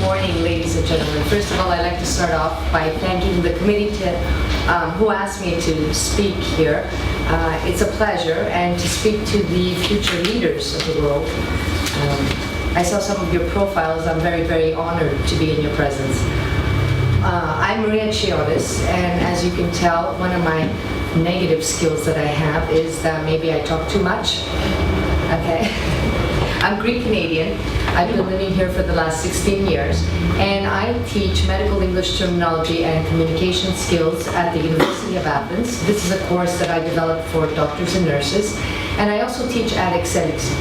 morning, ladies and gentlemen. First of all, I'd like to start off by thanking the committee who asked me to speak here. It's a pleasure, and to speak to the future leaders of the world. I saw some of your profiles. I'm very, very honored to be in your presence. I'm Maria Chiotis, and as you can tell, one of my negative skills that I have is that maybe I talk too much. Okay. I'm Greek Canadian. I've been living here for the last 16 years, and I teach medical English terminology and communication skills at the University of Athens. This is a course that I developed for doctors and nurses, and I also teach at Excelixi.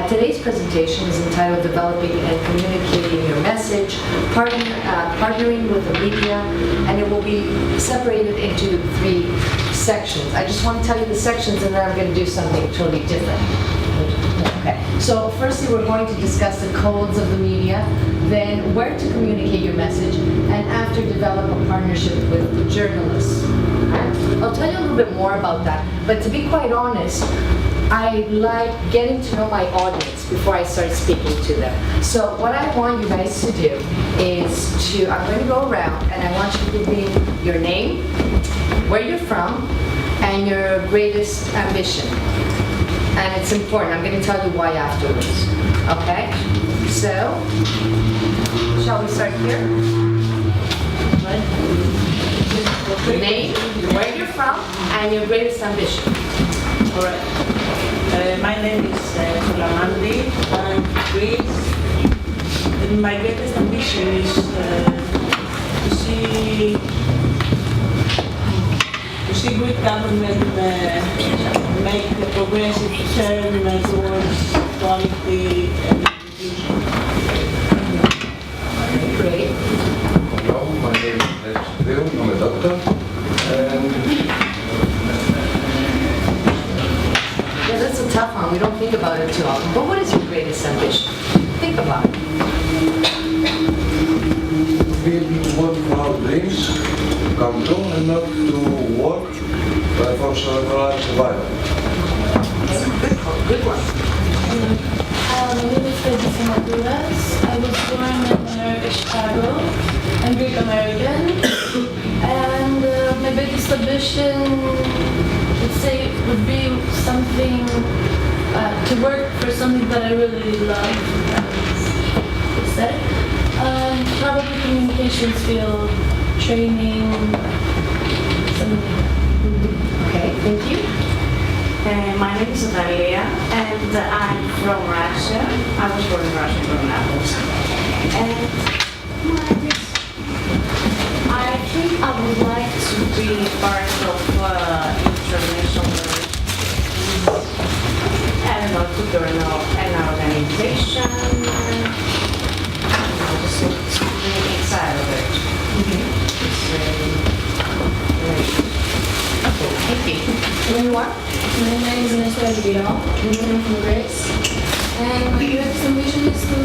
Today's presentation is entitled Developing and Communicating Your Message, Partnering with the Media, and it will be separated into 3 sections. I just want to tell you the sections, and then I'm going to do something totally different. Okay. So firstly, we're going to discuss the codes of the media, then where to communicate your message, and after develop a partnership with journalists. Okay? I'll tell you a little bit more about that, but to be quite honest, I like getting to know my audience before I start speaking to them. So what I want you guys to do is I'm going to go around and I want you to give me your name, where you're from, and your greatest ambition. And it's important. I'm going to tell you why afterwards. Okay? So, shall we start here? Name, where you're from, and your greatest ambition. All right. My name is Solamandi. I'm Greece. And my greatest ambition is to see Greek government make a progressive turn towards quality and inclusion. Great. Hello, my name is Alexis. I'm a doctor. Yeah, that's a tough one. We don't think about it too often. But what is your greatest ambition? Think about it. To be able to work for our dreams, to come true, and not to work for survival. Good one. My name is Felicia Maduras. I was born in America, Chicago. I'm Greek American. And my biggest ambition, let's say, would be something to work for something that I really love. Probably communications field, training, something like that. Okay, thank you. My name is Natalia, and I'm from Russia. I was born in Russia, from Naples. And I think I would like to be part of international relations. I don't know, to join an organization. Just something inside of it. Okay, thank you. And you are? My name is Nesta Elvira. I'm from Greece. And my greatest ambition is to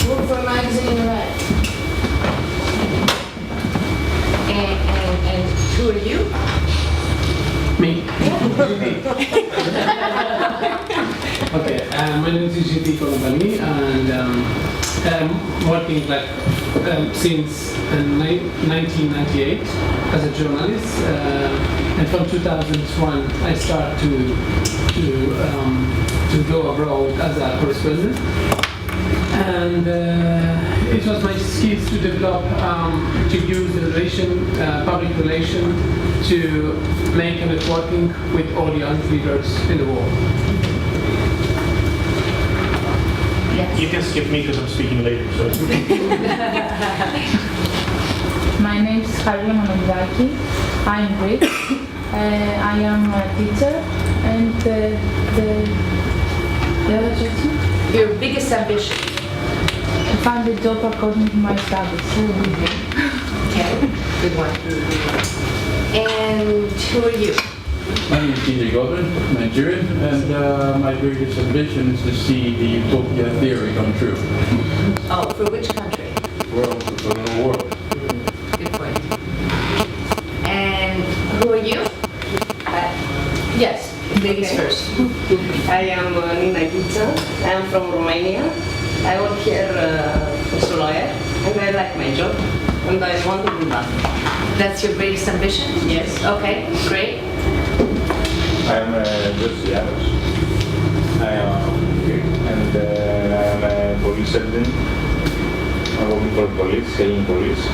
work for a magazine in Iraq. And who are you? Me. Okay, my name is GT Kolombani, and I'm working since 1998 as a journalist, and from 2001 I started to go abroad as a correspondent. And it was my skills to develop, to use the public relation to make a networking with all young leaders in the world. Yes. You can skip me because I'm speaking later. So. My name is Harila Manogaki. I'm Greek. I am a teacher, and the other question? Your biggest ambition? To find a job according to my studies. Okay, good one. And who are you? My name is DJ Godwin, Nigerian, and my greatest ambition is to see the utopia theory come true. Oh, for which country? World, for the whole world. Good point. And who are you? Yes, ladies Okay. first. I am Nina Gitsa. I am from Romania. I work here, Mr. Lawyer, and I like my job, and I want to do that. That's your greatest ambition? Yes. Okay, great. I am George Yaros. I am Greek and I am a police sergeant. I'm working for police, Hellenic police.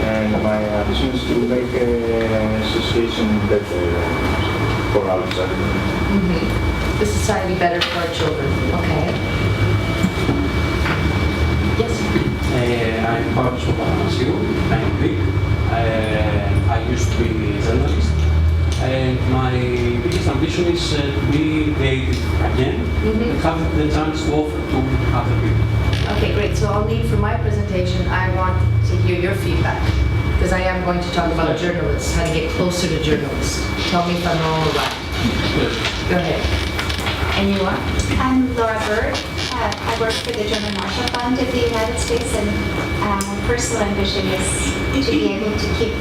And my ambition is to make an association better for our society. The society better for our children. Okay. Yes. I'm Pavlos Papanasiou. I'm Greek. I used to be a journalist. And my biggest ambition is to be creative again and have the chance to offer to other people. Okay, great. So I'll need for my presentation, I want to hear your feedback. Because I am going to talk about journalists, how to get closer to journalists. Tell me if I'm wrong or right. Go ahead. And you are? I'm Laura Bird. I work for the German Marshall Fund of the United States, and my personal ambition is to be able to keep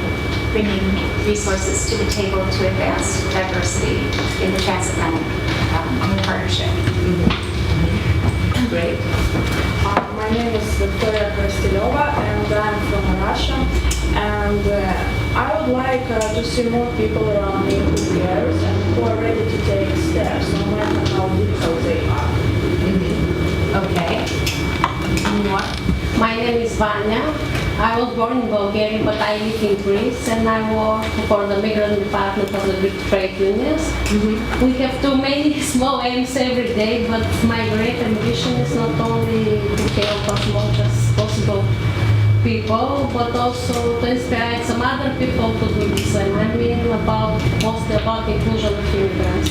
bringing resources to the table to advance diversity in the transatlantic partnership. Great. My name is Victoria Krastilova, and I'm from Russia. And I would like to see more people around me who cares and who are ready to take steps, no matter how difficult they are. Okay. And you are? My name is Vanya. I was born in Bulgaria, but I live in Greece, and I work for the migrant department of the Greek trade unions. We have too many small aims every day, but my great ambition is not only to help as much as possible people, but also to inspire some other people to do the same. I mean, mostly about inclusion of immigrants.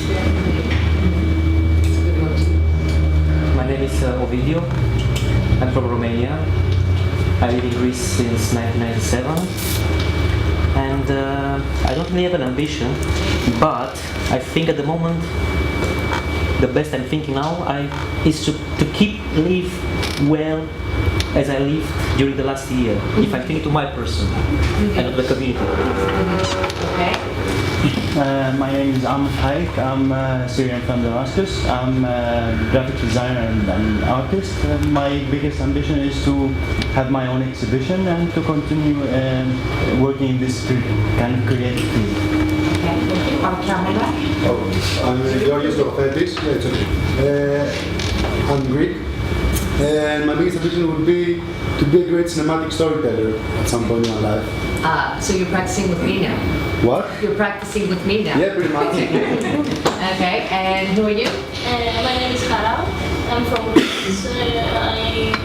My name is Ovidio. I'm from Romania. I live in Greece since 1997, and I don't really have an ambition, but I think at the moment the best I'm thinking now is to keep live well as I lived during the last year, if I think to my person and of the community. Okay. My name is Ahmed Haik. I'm Syrian from Damascus. I'm a graphic designer and artist. My biggest ambition is to have my own exhibition and to continue working in this kind of creative field. Okay, thank you. On camera. I'm Georgios Dorfetis. I'm Greek. And my biggest ambition would be to be a great cinematic storyteller at some point in my life. So you're practicing with me now? What? You're practicing with me now? Yeah, pretty much. Okay, and who are you? My name is Hara. I'm from Greece.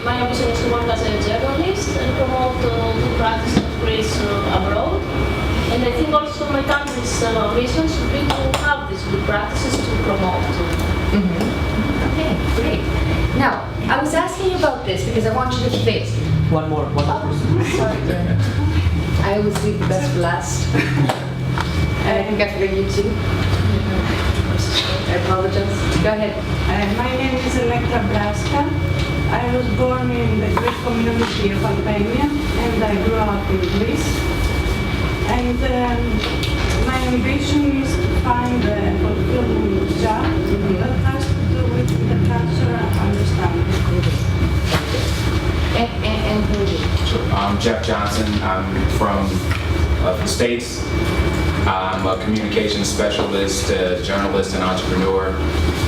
My ambition is to work as a journalist and promote the practice of Greece abroad. And I think also my country's mission should be to have these good practices to promote. Okay, great. Now, I was asking you about this because I want you to think. One more person. Sorry. I always leave the best for last. And I think I forgot you too. I apologize. Go ahead. My name is Elektra Braska. I was born in the Greek community of Albania, and I grew up in Greece. And my ambition is to find a fulfilling job that has to do with the cultural understanding. And who are you? I'm Jeff Johnson. I'm from the States. I'm a communications specialist, journalist, and entrepreneur.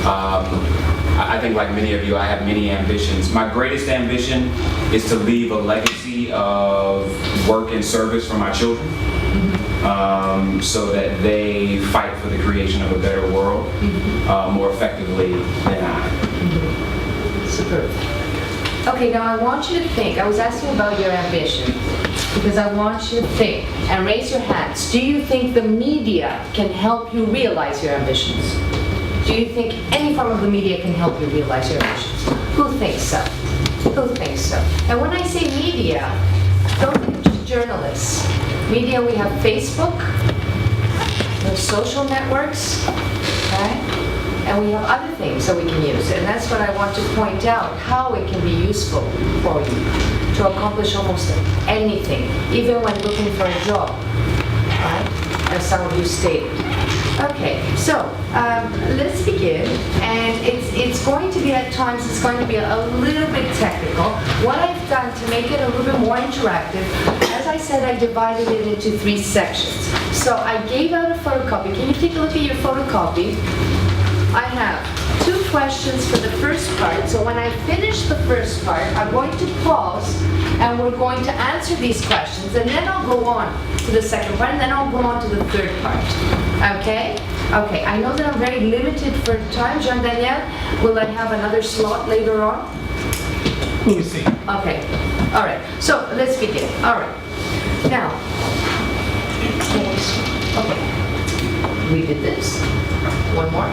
I think like many of you, I have many ambitions. My greatest ambition is to leave a legacy of work and service for my children, so that they fight for the creation of a better world more effectively than I. Superb. Okay, now I want you to think. I was asking about your ambition because I want you to think and raise your hands. Do you think the media can help you realize your ambitions? Do you think any form of the media can help you realize your ambitions? Who thinks so? Who thinks so? And when I say media, don't think of just journalists. Media, we have Facebook, there's social networks, right? And we have other things that we can use. And that's what I want to point out, how it can be useful for you to accomplish almost anything, even when looking for a job, right? As some of you stated. Okay, so let's begin, and it's going to be at times, it's going to be a little bit technical. What I've done to make it a little bit more interactive, as I said, I divided it into 3 sections. So I gave out a photocopy. Can you take a look at your photocopy? I have 2 questions for the first part. So when I finish the first part, I'm going to pause, and we're going to answer these questions, and then I'll go on to the second part, and then I'll go on to the third part. Okay? Okay, I know that I'm very limited for time. Jean-Daniel, will I have another slot later on? We'll see. Okay, all right, so let's begin. All right, now, okay, we did this. One more.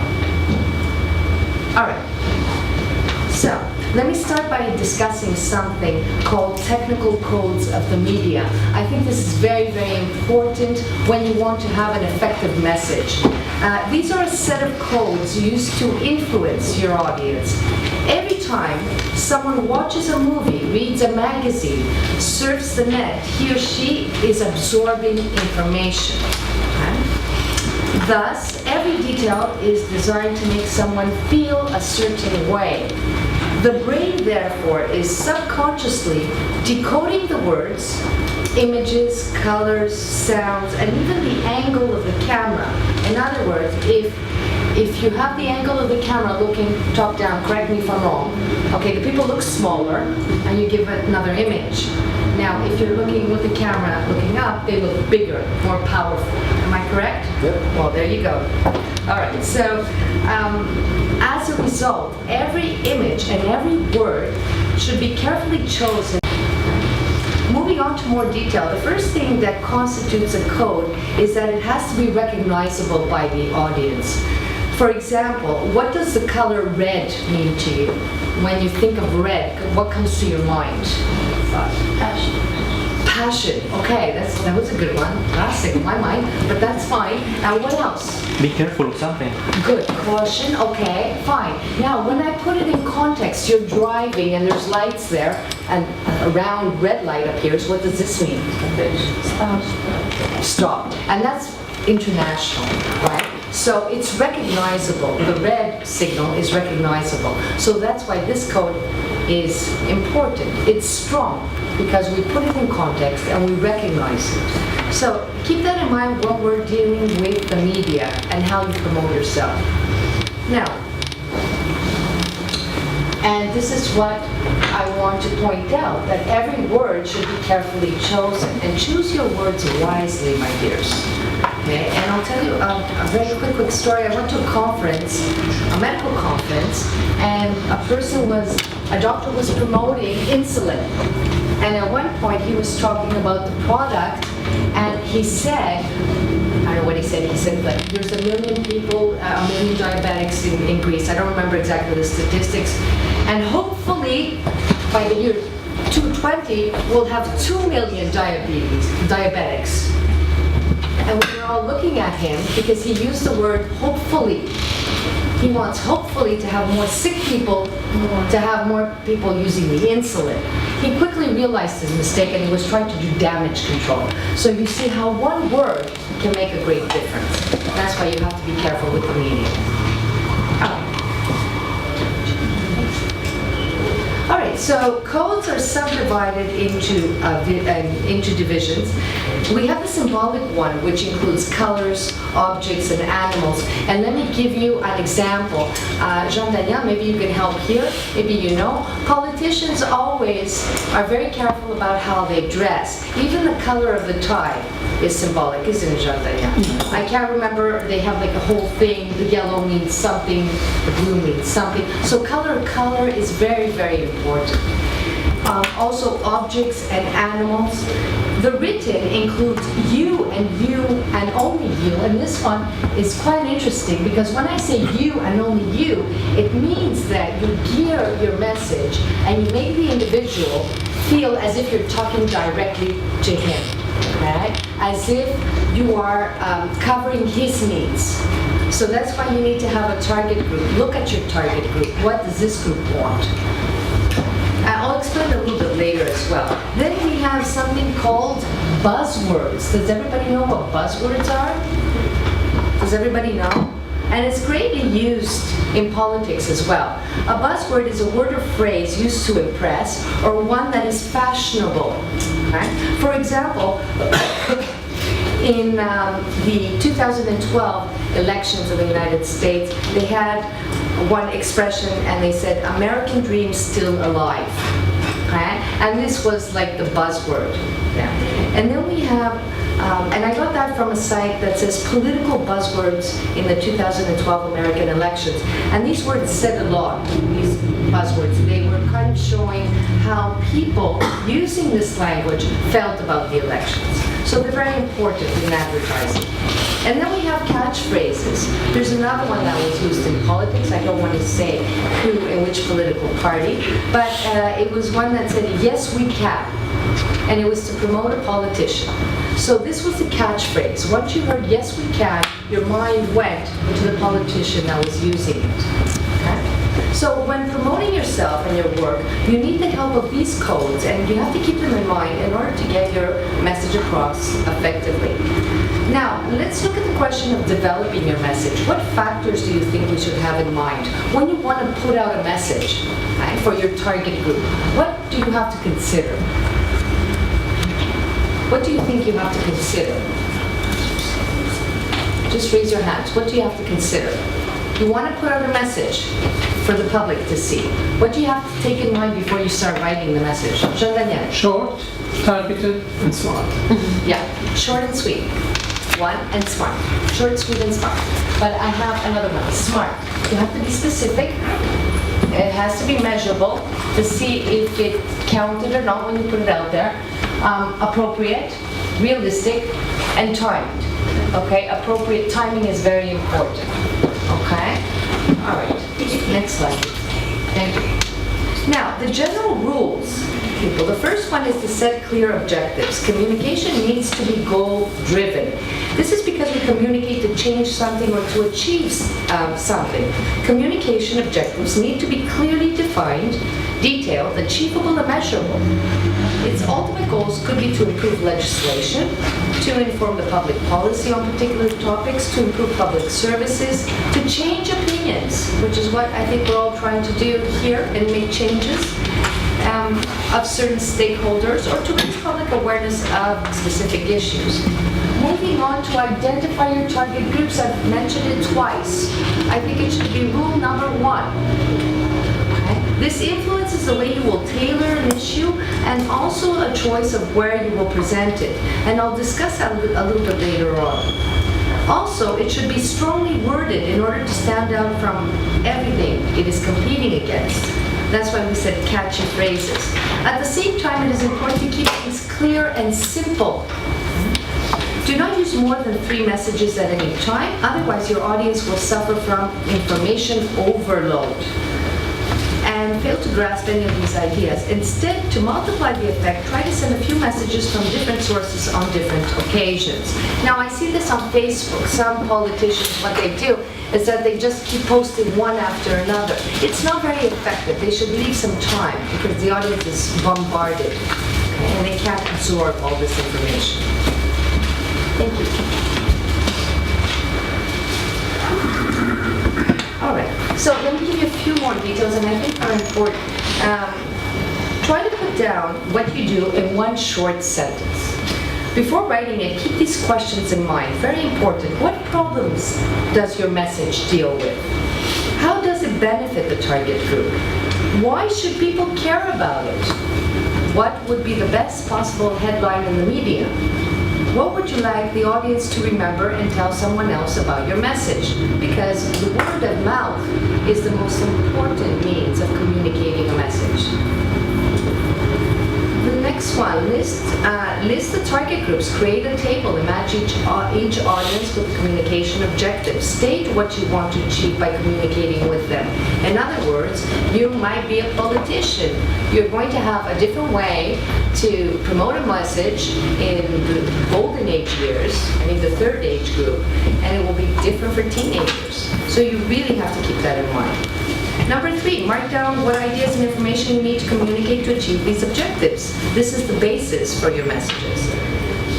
All right, so let me start by discussing something called technical codes of the media. I think this is very, very important when you want to have an effective message. These are a set of codes used to influence your audience. Every time someone watches a movie, reads a magazine, surfs the net, he or she is absorbing information. Thus, every detail is designed to make someone feel a certain way. The brain, therefore, is subconsciously decoding the words, images, colors, sounds, and even the angle of the camera. In other words, if you have the angle of the camera looking top down, correct me if I'm wrong, okay, the people look smaller, and you give it another image. Now, if you're looking with the camera looking up, they look bigger, more powerful. Am I correct? Yep. Well, there you go. All right, so as a result, every image and every word should be carefully chosen. Moving on to more detail, the first thing that constitutes a code is that it has to be recognizable by the audience. For example, what does the color red mean to you? When you think of red, what comes to your mind? Passion. Passion. Okay, that was a good one. Classic in my mind, but that's fine. Now, what else? Be careful of something. Good. Caution. Okay, fine. Now, when I put it in context, you're driving and there's lights there, and a round red light appears. What does this mean? Stop. And that's international, right? So it's recognizable. The red signal is recognizable. So that's why this code is important. It's strong because we put it in context and we recognize it. So keep that in mind when we're dealing with the media and how you promote yourself. Now, and this is what I want to point out, that every word should be carefully chosen. And choose your words wisely, my dears. Okay? And I'll tell you a very quick story. I went to a conference, a medical conference, and a doctor was promoting insulin. And at one point he was talking about the product, and he said, I don't know what he said like, there's 1 million people, 1 million diabetics in Greece. I don't remember exactly the statistics. And hopefully, by the year 2020, we'll have 2 million diabetics. And we were all looking at him because he used the word hopefully. He wants hopefully to have more sick people, to have more people using the insulin. He quickly realized his mistake and he was trying to do damage control. So you see how one word can make a great difference. That's why you have to be careful with the media. All right, so codes are subdivided into divisions. We have the symbolic one, which includes colors, objects, and animals. And let me give you an example. Jean-Daniel, maybe you can help here. Maybe you know. Politicians always are very careful about how they dress. Even the color of the tie is symbolic, isn't it, Jean-Daniel? I can't remember. They have like a whole thing. The yellow means something. The blue means something. So color is very, very important. Also objects and animals. The written includes you and only you, and this one is quite interesting because when I say you and only you, it means that you gear your message and you make the individual feel as if you're talking directly to him, right? As if you are covering his needs. So that's why you need to have a target group. Look at your target group. What does this group want? I'll explain a little bit later as well. Then we have something called buzzwords. Does everybody know what buzzwords are? Does everybody know? And it's greatly used in politics as well. A buzzword is a word or phrase used to impress or one that is fashionable. Okay? For example, in the 2012 elections of the United States, they had one expression and they said, "American dream still alive." Okay? And this was like the buzzword. Yeah. And then we have, and I got that from a site that says political buzzwords in the 2012 American elections. And these words said a lot, these buzzwords. They were kind of showing how people using this language felt about the elections. So they're very important in advertising. And then we have catchphrases. There's another one that was used in politics. I don't want to say who in which political party, but it was one that said, "Yes, we can." And it was to promote a politician. So this was the catchphrase. Once you heard "yes, we can," your mind went to the politician that was using it. Okay? So when promoting yourself and your work, you need the help of these codes, and you have to keep them in mind in order to get your message across effectively. Now, let's look at the question of developing your message. What factors do you think we should have in mind when you want to put out a message, right, for your target group? What do you have to consider? What do you think you have to consider? Just raise your hands. What do you have to consider? You want to put out a message for the public to see. What do you have to take in mind before you start writing the message? Jean-Daniel. Short, targeted, and smart. Yeah, short and sweet. One, and smart. Short, sweet, and smart. But I have another one, smart. You have to be specific. It has to be measurable to see if it counted or not when you put it out there. Appropriate, realistic, and timed. Okay, appropriate timing is very important. Okay? All right. Next slide. Thank you. Now, the general rules, people. The first one is to set clear objectives. Communication needs to be goal-driven. This is because we communicate to change something or to achieve something. Communication objectives need to be clearly defined, detailed, achievable, and measurable. Its ultimate goals could be to improve legislation, to inform the public policy on particular topics, to improve public services, to change opinions, which is what I think we're all trying to do here and make changes of certain stakeholders, or to raise public awareness of specific issues. Moving on to identify your target groups, I've mentioned it twice. I think it should be rule number 1. This influences the way you will tailor an issue and also a choice of where you will present it. And I'll discuss that a little bit later on. Also, it should be strongly worded in order to stand out from everything it is competing against. That's why we said catchy phrases. At the same time, it is important to keep things clear and simple. Do not use more than 3 messages at any time, otherwise your audience will suffer from information overload and fail to grasp any of these ideas. Instead, to multiply the effect, try to send a few messages from different sources on different occasions. Now, I see this on Facebook. Some politicians, what they do is that they just keep posting one after another. It's not very effective. They should leave some time because the audience is bombarded, okay, and they can't absorb all this information. Thank you. All right, so let me give you a few more details, and I think are important. Try to put down what you do in one short sentence. Before writing it, keep these questions in mind. Very important. What problems does your message deal with? How does it benefit the target group? Why should people care about it? What would be the best possible headline in the media? What would you like the audience to remember and tell someone else about your message? Because the word of mouth is the most important means of communicating a message. The next one, list the target groups. Create a table. Imagine each audience with communication objectives. State what you want to achieve by communicating with them. In other words, you might be a politician. You're going to have a different way to promote a message in the golden age years, I mean the 3rd age group, and it will be different for teenagers. So you really have to keep that in mind. Number 3, mark down what ideas and information you need to communicate to achieve these objectives. This is the basis for your messages.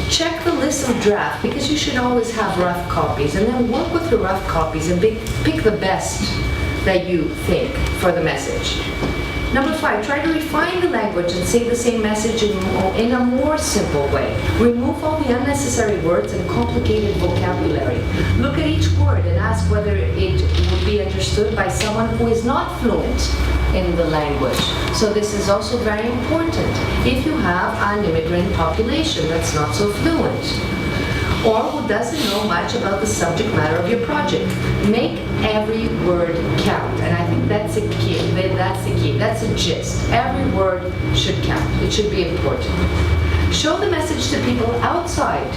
Check the list of draft, because you should always have rough copies, and then work with your rough copies and pick the best that you think for the message. Number 5, try to refine the language and say the same message in a more simple way. Remove all the unnecessary words and complicated vocabulary. Look at each word and ask whether it would be understood by someone who is not fluent in the language. So this is also very important if you have an immigrant population that's not so fluent, or who doesn't know much about the subject matter of your project. Make every word count, and I think that's the key. That's the gist. Every word should count. It should be important. Show the message to people outside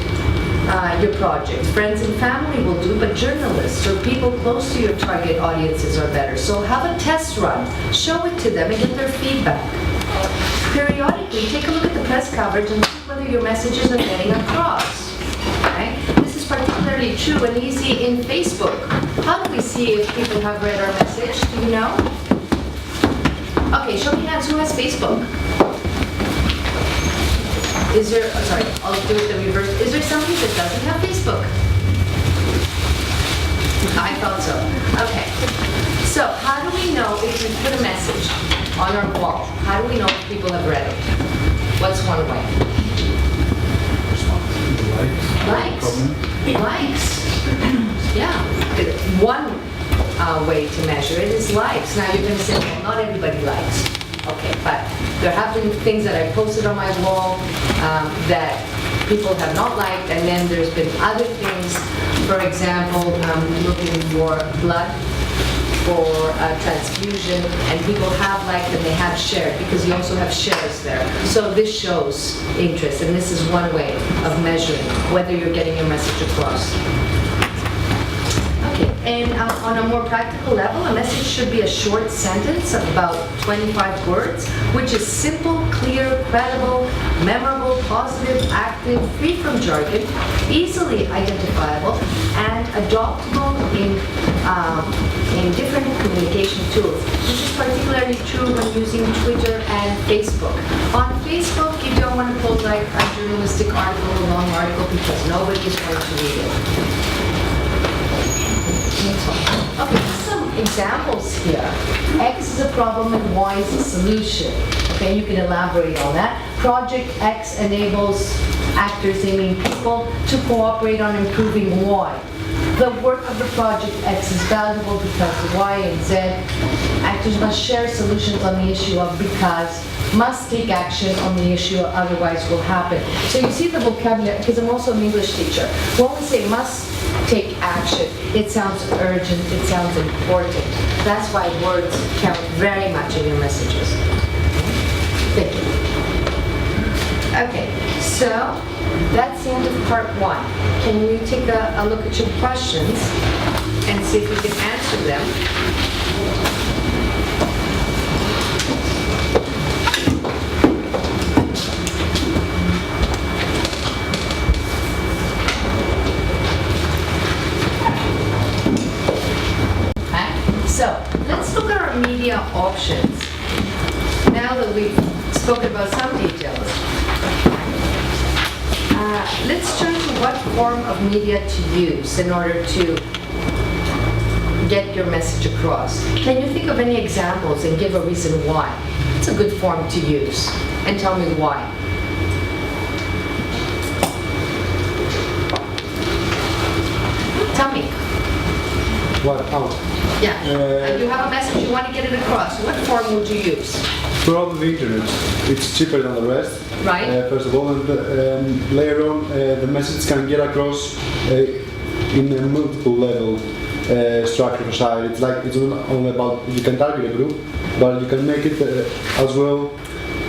your project. Friends and family will do, but journalists or people close to your target audiences are better. So have a test run. Show it to them and get their feedback. Periodically, take a look at the press coverage and see whether your messages are getting across. Okay? This is particularly true and easy in Facebook. How do we see if people have read our message? Do you know? Okay, show me hands. Who has Facebook? Is there, oh, sorry, I'll do it the reverse. Is there somebody that doesn't have Facebook? I thought so. Okay. So how do we know if we put a message on our wall? How do we know if people have read it? What's one way? Likes. Yeah. One way to measure it is likes. Now you're going to say, well, not everybody likes. Okay, but there have been things that I posted on my wall that people have not liked, and then there's been other things. For example, looking for blood for transfusion, and people have liked and they have shared, because you also have shares there. So this shows interest, and this is one way of measuring whether you're getting your message across. Okay, and on a more practical level, a message should be a short sentence of about 25 words, which is simple, clear, credible, memorable, positive, active, free from jargon, easily identifiable, and adoptable in different communication tools. This is particularly true when using Twitter and Facebook. On Facebook, you don't want to post like a journalistic article, a long article, because nobody is going to read it. Okay, some examples here. X is a problem and Y is a solution. Okay, you can elaborate on that. Project X enables actors, they mean people, to cooperate on improving Y. The work of the Project X is valuable because Y and Z actors must share solutions on the issue of, because must take action on the issue, otherwise will happen. So you see the vocabulary, because I'm also an English teacher. When we say must take action, it sounds urgent, it sounds important. That's why words count very much in your messages. Thank you. Okay, so that's the end of part 1. Can you take a look at your questions and see if you can answer them? So, let's look at our media options. Now that we've spoken about some details, let's turn to what form of media to use in order to get your message across. Can you think of any examples and give a reason why? It's a good form to use, and tell me why. Tell me. What? How? Yeah. You have a message, you want to get it across. What form would you use? Probably the internet. It's cheaper than the rest. Right. First of all, and later on, the message can get across in a multiple level structure for site. It's like, it's not only about, you can target a group, but you can make it as well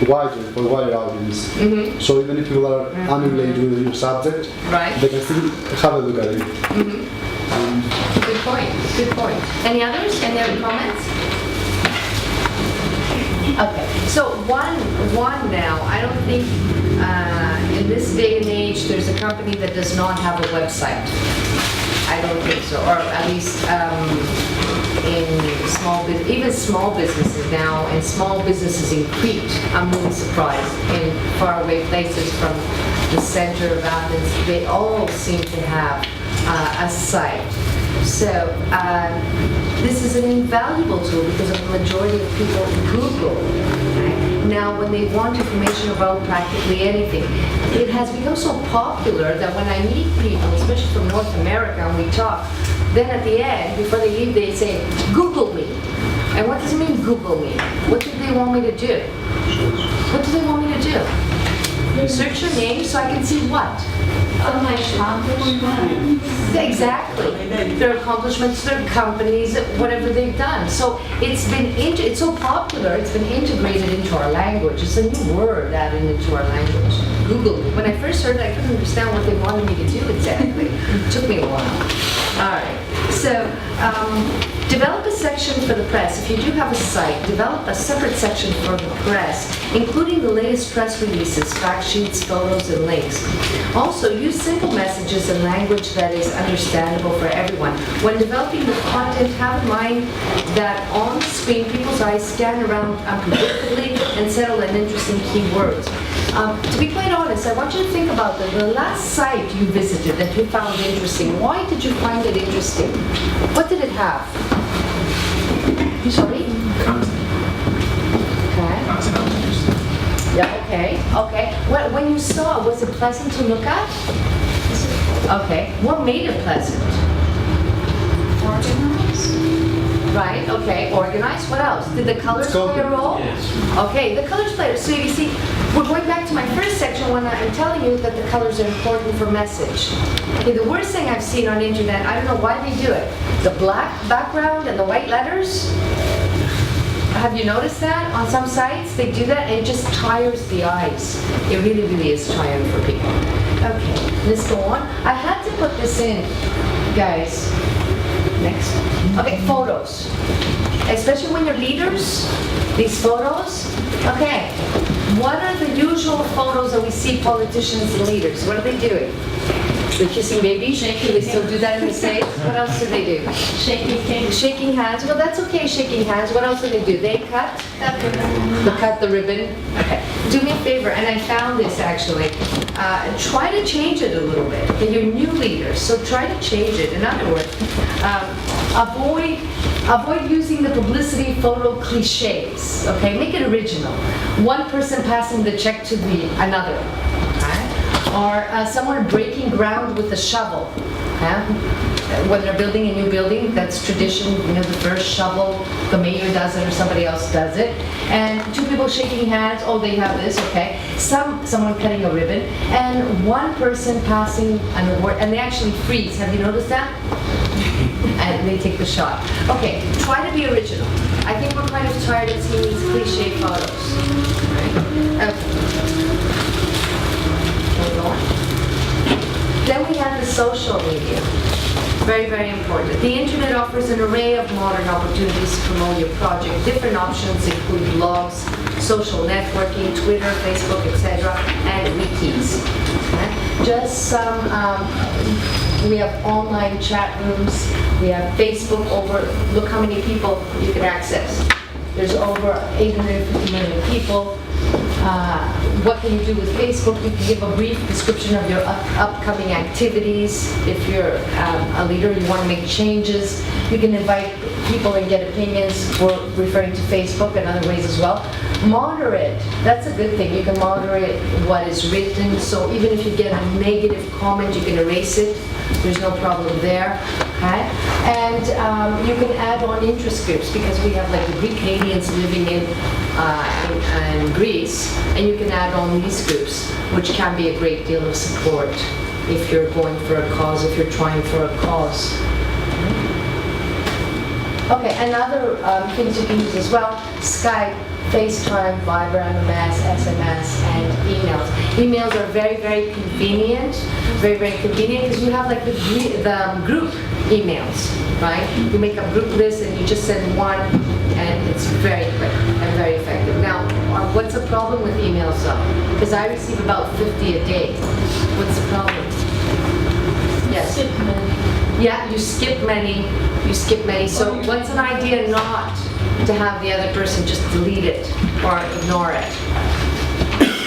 wider, for wider audience. Mm-hmm. So even if people are unrelated with your subject, right, they can still have a look at it. Mm-hmm. Good point. Good point. Any others? Any other comments? Okay. So one now. I don't think in this day and age there's a company that does not have a website. I don't think so, or at least in even small businesses now, and small businesses in Crete, I'm really surprised, in faraway places from the center of Athens, they all seem to have a site. So this is an invaluable tool because of the majority of people Google. Right? Now, when they want information about practically anything, it has become so popular that when I meet people, especially from North America, and we talk, then at the end, before they leave, they say, Google me. And what does it mean, Google me? What do they want me to do? What do they want me to do? Search your name so I can see what? My accomplishments. Exactly. Their accomplishments, their companies, whatever they've done. So it's so popular, it's been integrated into our language. It's a new word added into our language. Google me. When I first heard it, I couldn't understand what they wanted me to do exactly. It took me a while. All right. So develop a section for the press. If you do have a site, develop a separate section for the press, including the latest press releases, fact sheets, photos, and links. Also, use simple messages in language that is understandable for everyone. When developing the content, have in mind that on the screen, people's eyes scan around unpredictably and settle on interesting keywords. To be quite honest, I want you to think about the last site you visited that you found interesting. Why did you find it interesting? What did it have? Sorry? Okay. Yeah, okay. When you saw, was it pleasant to look at? Okay. What made it pleasant? Organized. Right, okay, organized. What else? Did the colors play a role? Yes. Okay, the colors play. So you see, we're going back to my first section when I'm telling you that the colors are important for message. Okay, the worst thing I've seen on internet, I don't know why they do it. The black background and the white letters. Have you noticed that? On some sites, they do that and it just tires the eyes. It really, really is tiring for people. Okay, let's go on. I had to put this in, guys. Next. Okay, photos. Especially when you're leaders, these photos. Okay, what are the usual photos that we see politicians and leaders? What are they doing? They're kissing babies? Do they still do that in the States? What else do they do? Shaking hands. Shaking hands. Well, that's okay, shaking hands. What else do they do? They cut? They cut the ribbon. Okay. Do me a favor, and I found this actually. Try to change it a little bit. Okay, you're new leaders, so try to change it. In other words, avoid using the publicity photo cliches. Okay, make it original. One person passing the check to another. Or someone breaking ground with a shovel. When they're building a new building, that's tradition, the first shovel, the mayor does it or somebody else does it. And two people shaking hands, oh, they have this, okay. Someone cutting a ribbon, and one person passing an award, and they actually freeze. Have you noticed that? And they take the shot. Okay, try to be original. I think we're kind of tired of seeing these cliche photos. Right? Okay. Then we have the social media. Very, very important. The internet offers an array of modern opportunities to promote your project. Different options include blogs, social networking, Twitter, Facebook, etc., and wikis. Okay? Just some, we have online chat rooms, we have Facebook look how many people you can access. There's over 850 million people. What can you do with Facebook? You can give a brief description of your upcoming activities. If you're a leader, you want to make changes. You can invite people and get opinions. We're referring to Facebook and other ways as well. Moderate. That's a good thing. You can moderate what is written. So even if you get a negative comment, you can erase it. There's no problem there. Okay? And you can add on interest groups because we have like the Greek Canadians living in Greece, and you can add on these groups, which can be a great deal of support if you're going for a cause, if you're trying for a cause. Okay, and other things you can use as well: Skype, FaceTime, Viber, MMS, SMS, and emails. Emails are very, very convenient. Very, very convenient because you have like the group emails, right? You make a group list and you just send one, and it's very quick and very effective. Now, what's the problem with emails though? Because I receive about 50 a day. What's the problem? Yes. Yeah, you skip many, so what's an idea not to have the other person just delete it or ignore it?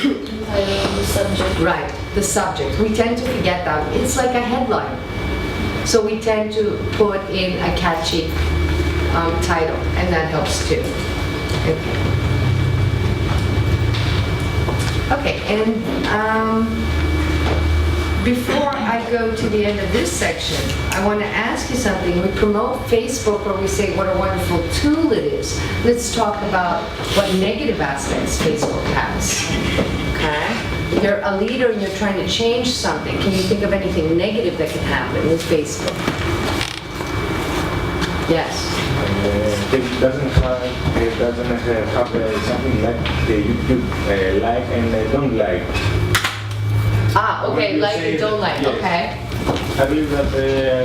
The subject. Right, the subject. We tend to forget that. It's like a headline. So we tend to put in a catchy title, and that helps too. Okay, and before I go to the end of this section, I want to ask you something. We promote Facebook, or we say what a wonderful tool it is. Let's talk about what negative aspects Facebook has. Okay? You're a leader and you're trying to change something. Can you think of anything negative that can happen with Facebook? Yes. It doesn't have something like the YouTube like and don't like. Ah, okay, like and don't like, yes. okay. I believe that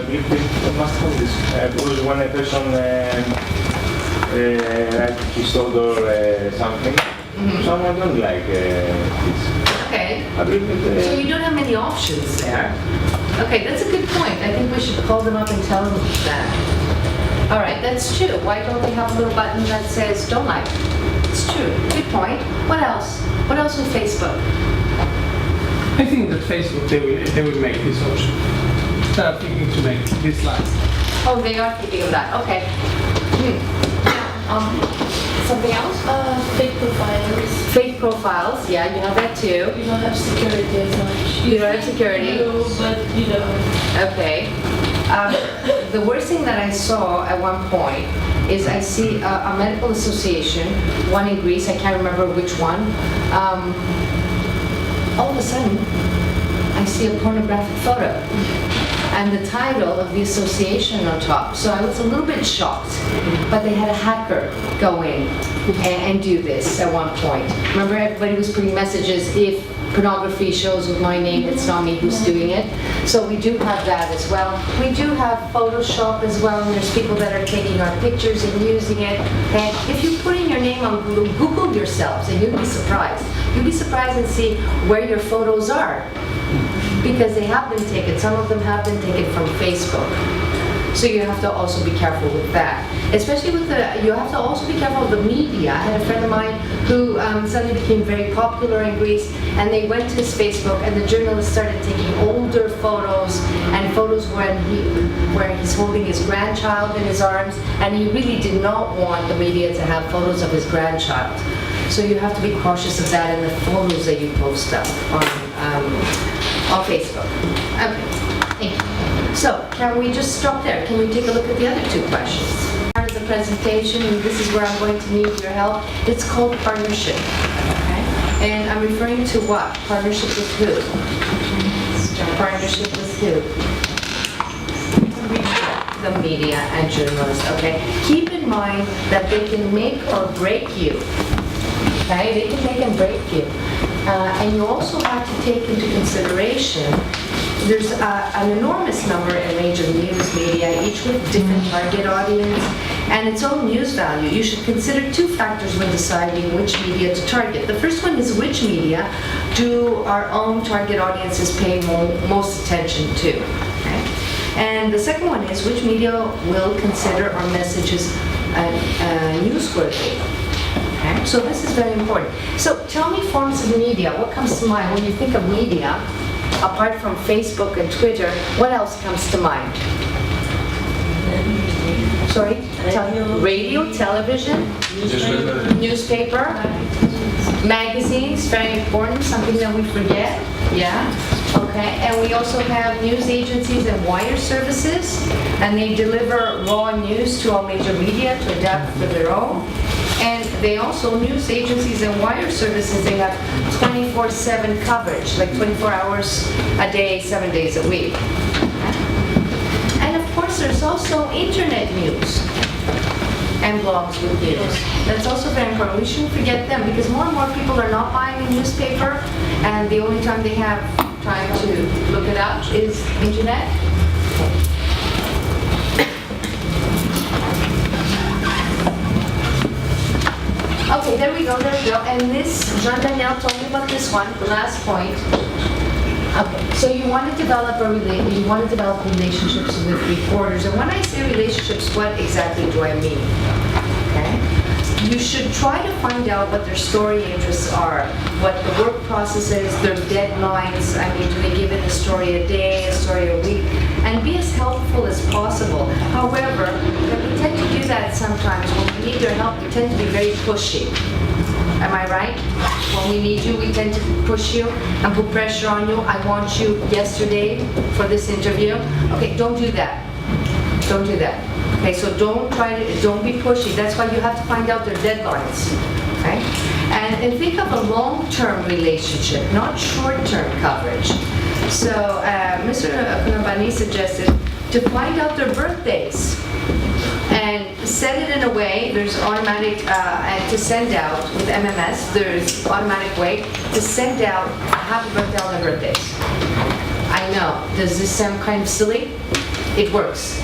people must have this because when a person writes his thought or something, someone don't like this. Okay. I believe that, So you don't have many options there. Okay, that's a good point. I think we should call them up and tell them that. All right, that's true. Why don't they have a little button that says don't like? It's true. Good point. What else? What else with Facebook? I think that Facebook, they will make this option. They are thinking to make dislikes. Oh, they are thinking of that. Okay. Something else? Fake profiles. Fake profiles. Yeah, you have that too. You don't have security as much. You don't have security. You do, but you don't. Okay. The worst thing that I saw at one point is I see a medical association, one in Greece, I can't remember which one. All of a sudden, I see a pornographic photo and the title of the association on top. So I was a little bit shocked, but they had a hacker go in and do this at one point. Remember, everybody was putting messages, if pornography shows with my name, it's not me who's doing it. So we do have that as well. We do have Photoshop as well, and there's people that are taking our pictures and using it. And if you put in your name on Google yourselves, and you'll be surprised. You'll be surprised and see where your photos are, because they have been taken. Some of them have been taken from Facebook. So you have to also be careful with that. Especially with you have to also be careful with the media. I had a friend of mine who suddenly became very popular in Greece, and they went to his Facebook, and the journalists started taking older photos, and photos where he's holding his grandchild in his arms, and he really did not want the media to have photos of his grandchild. So you have to be cautious of that in the photos that you post up on Facebook. Okay, thank you. So, can we just stop there? Can we take a look at the other two questions? Part of the presentation, and this is where I'm going to need your help. It's called partnership. Okay? And I'm referring to what? Partnership with who? Partnership with who? The media and journalists. Okay? Keep in mind that they can make or break you. Okay? They can make and break you. And you also have to take into consideration there's an enormous number and range of news media, each with different target audience and its own news value. You should consider two factors when deciding which media to target. The first one is which media do our own target audiences pay most attention to. Okay? And the second one is which media will consider our messages newsworthy. Okay? So this is very important. So tell me forms of media. What comes to mind when you think of media? Apart from Facebook and Twitter, what else comes to mind? Sorry? Radio, television, newspaper, magazines, very important, something that we forget. Yeah? Okay, and we also have news agencies and wire services, and they deliver raw news to all major media to adapt for their own. And they also, news agencies and wire services, they have 24/7 coverage, like 24 hours a day, 7 days a week. And of course, there's also internet news and blogs with news. That's also very important. We shouldn't forget them, because more and more people are not buying a newspaper, and the only time they have time to look it up is internet. Okay, there we go. And this, Jean Daniel told me about this one, the last point. Okay, so you want to develop relationships with reporters, and when I say relationships, what exactly do I mean? Okay, you should try to find out what their story interests are, what the work process is, their deadlines. I mean, do they give it a story a day, a story a week, and be as helpful as possible. However, we tend to do that sometimes when we need their help. We tend to be very pushy. Am I right? When we need you, we tend to push you and put pressure on you. I want you yesterday for this interview. Okay, don't do that. Don't do that. Okay, so don't be pushy. That's why you have to find out their deadlines. Okay? And think of a long-term relationship, not short-term coverage. So Mr. Kunabani suggested to find out their birthdays. And set it in a way, there's automatic, and to send out, with MMS, there's automatic way to send out a happy birthday on their birthdays. I know, does this sound kind of silly? It works.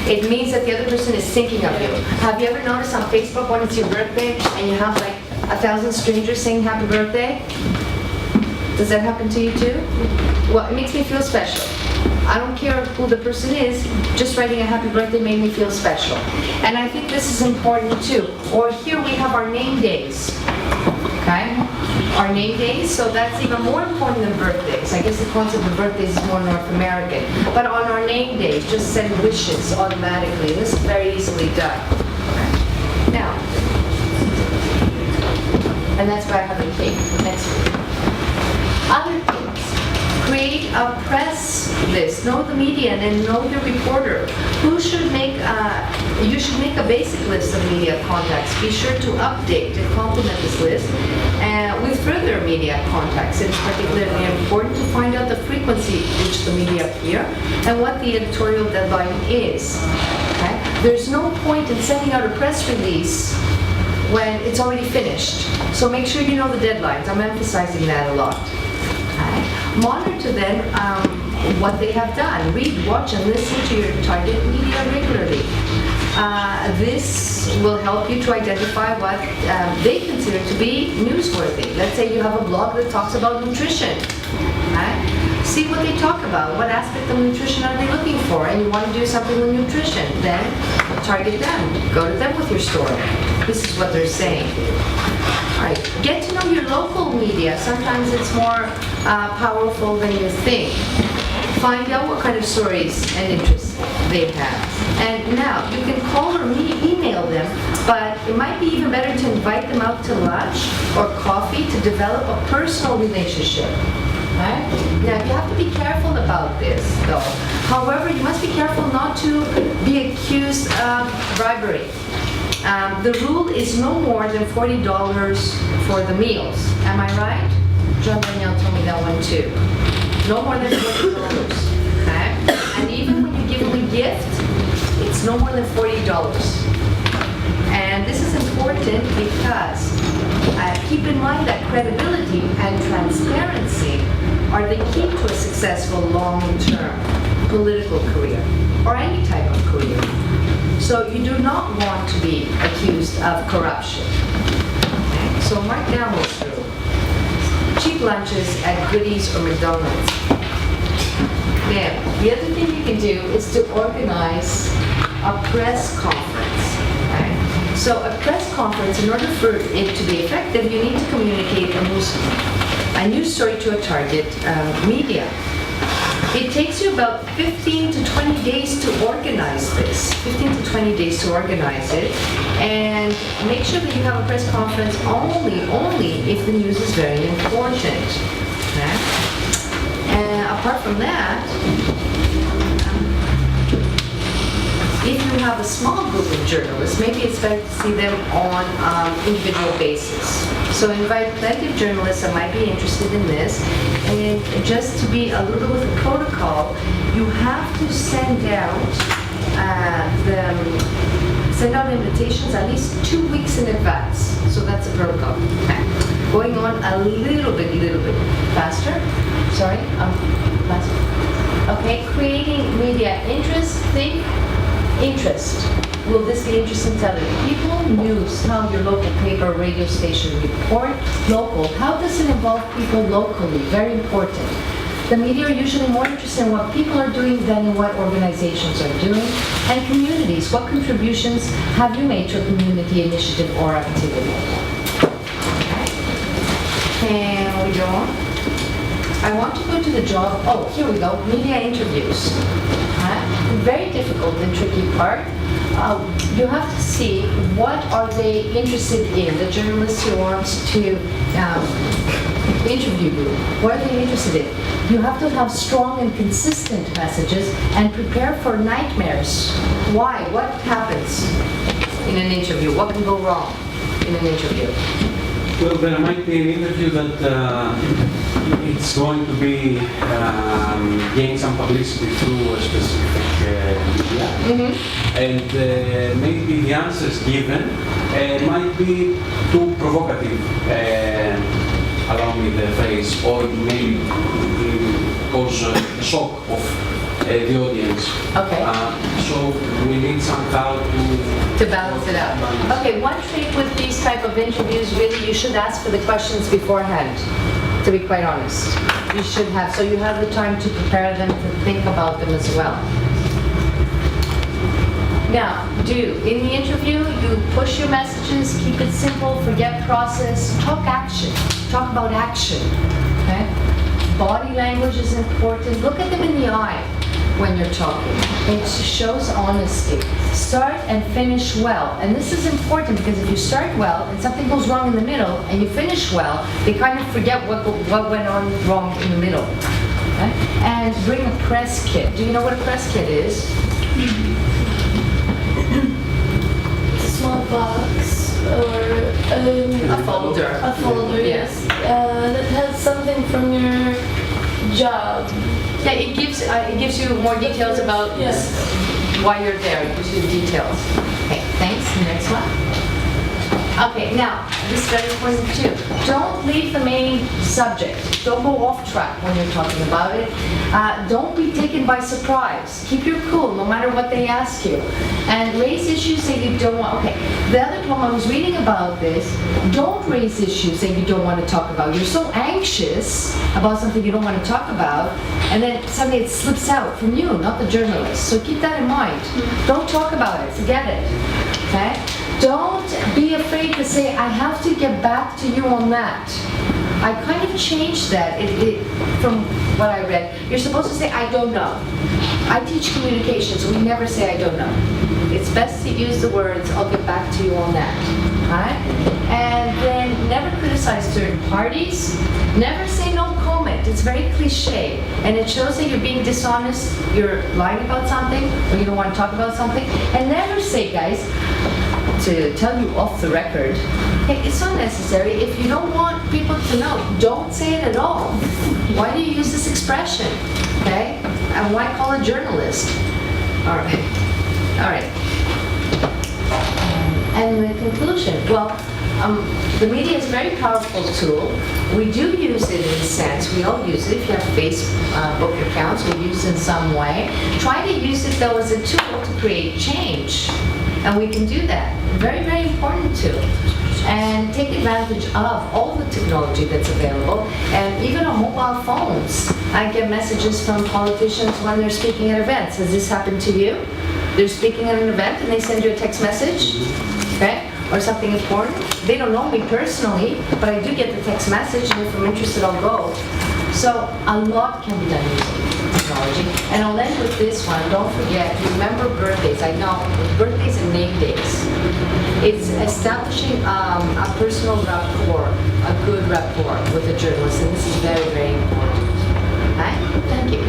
It means that the other person is thinking of you. Have you ever noticed on Facebook when it's your birthday and you have like 1,000 strangers saying happy birthday? Does that happen to you too? Well, it makes me feel special. I don't care who the person is, just writing a happy birthday made me feel special. And I think this is important too. Or here we have our name days, okay? Our name days, so that's even more important than birthdays. I guess the concept of birthdays is more North American. But on our name days, just send wishes automatically. This is very easily done. Okay. Now, and that's by having cake next week. Other things. Create a press list. Know the media and then know your reporter. You should make a basic list of media contacts. Be sure to update and complement this list with further media contacts. It's particularly important to find out the frequency which the media appear and what the editorial deadline is. Okay? There's no point in sending out a press release when it's already finished. So make sure you know the deadlines. I'm emphasizing that a lot. Monitor then what they have done. Read, watch, and listen to your target media regularly. This will help you to identify what they consider to be newsworthy. Let's say you have a blog that talks about nutrition. See what they talk about. What aspect of nutrition are they looking for? And you want to do something with nutrition. Then target them. Go to them with your story. This is what they're saying. All right. Get to know your local media. Sometimes it's more powerful than you think. Find out what kind of stories and interests they have. And now, you can call or email them, but it might be even better to invite them out to lunch or coffee to develop a personal relationship. Right? Now, you have to be careful about this, though. However, you must be careful not to be accused of bribery. The rule is no more than $40 for the meals. Am I right? John Daniel told me that one too. No more than $40. Okay? And even when you give them a gift, it's no more than $40. And this is important because keep in mind that credibility and transparency are the key to a successful long-term political career or any type of career. So you do not want to be accused of corruption. Okay? So mark down this rule. Cheap lunches at Goodies or McDonald's. Now, the other thing you can do is to organize a press conference. Okay? So a press conference, in order for it to be effective, you need to communicate a news story to a target media. It takes you about 15 to 20 days to organize this. 15 to 20 days to organize it. And make sure that you have a press conference only if the news is very important. Okay? And apart from that, if you have a small group of journalists, maybe it's better to see them on individual basis. So invite plenty of journalists that might be interested in this. And just to be a little bit with the protocol, you have to send out invitations at least 2 weeks in advance. So that's a protocol. Okay. Going on a little bit faster. Sorry, faster. Okay, creating media interest. Think interest. Will this be interesting to other people? News, how your local paper, radio station report. Local, how does it involve people locally? Very important. The media are usually more interested in what people are doing than in what organizations are doing. And communities, what contributions have you made to a community initiative or activity? And we go on. I want to go to the job, oh, here we go, media interviews. Very difficult and tricky part. You have to see what are they interested in, the journalist who wants to interview you. What are they interested in? You have to have strong and consistent messages and prepare for nightmares. Why? What happens in an interview? What can go wrong in an interview? Well, there might be an interview that it's going to be gain some publicity through a specific media, and maybe the answers given might be too provocative, allow me the phrase, or maybe cause a shock of the audience. Okay. So we need some help to balance it out. Okay, one trick with these type of interviews, really, you should ask for the questions beforehand, to be quite honest. You should have, so you have the time to prepare them, to think about them as well. Now, in the interview, you push your messages, keep it simple, forget process, talk action. Talk about action, okay? Body language is important. Look at them in the eye when you're talking. It shows honesty. Start and finish well. And this is important because if you start well and something goes wrong in the middle and you finish well, they kind of forget what went on wrong in the middle. Okay? And bring a press kit. Do you know what a press kit is? It's a small box or a folder. A folder, yes. That has something from your job. Yeah, it gives you more details about why you're there. It gives you details. Okay, thanks. Next one. Okay, now, this is very important too. Don't leave the main subject. Don't go off track when you're talking about it. Don't be taken by surprise. Keep your cool no matter what they ask you. And raise issues that you don't want. Okay, the other problem, I was reading about this, don't raise issues that you don't want to talk about. You're so anxious about something you don't want to talk about, and then suddenly it slips out from you, not the journalist. So keep that in mind. Don't talk about it. Forget it. Okay? Don't be afraid to say, I have to get back to you on that. I kind of changed that from what I read. You're supposed to say, I don't know. I teach communication, so we never say I don't know. It's best to use the words, I'll get back to you on that. Right? And then never criticize third parties. Never say no comment. It's very cliche. And it shows that you're being dishonest, you're lying about something, or you don't want to talk about something. And never say, guys, to tell you off the record, hey, it's not necessary. If you don't want people to know, don't say it at all. Why do you use this expression? Okay? And why call a journalist? All right. All right. And the conclusion, well, the media is a very powerful tool. We do use it in a sense. We all use it. If you have Facebook accounts, we use it in some way. Try to use it, though, as a tool to create change. And we can do that. Very, very important tool. And take advantage of all the technology that's available. And even on mobile phones, I get messages from politicians when they're speaking at events. Has this happened to you? They're speaking at an event and they send you a text message, okay? Or something important. They don't know me personally, but I do get the text message, and if I'm interested, I'll go. So a lot can be done using technology. And I'll end with this one. Don't forget, remember birthdays. I know, birthdays and name days. It's establishing a personal rapport, a good rapport with a journalist, and this is very, very important. Okay? Thank you.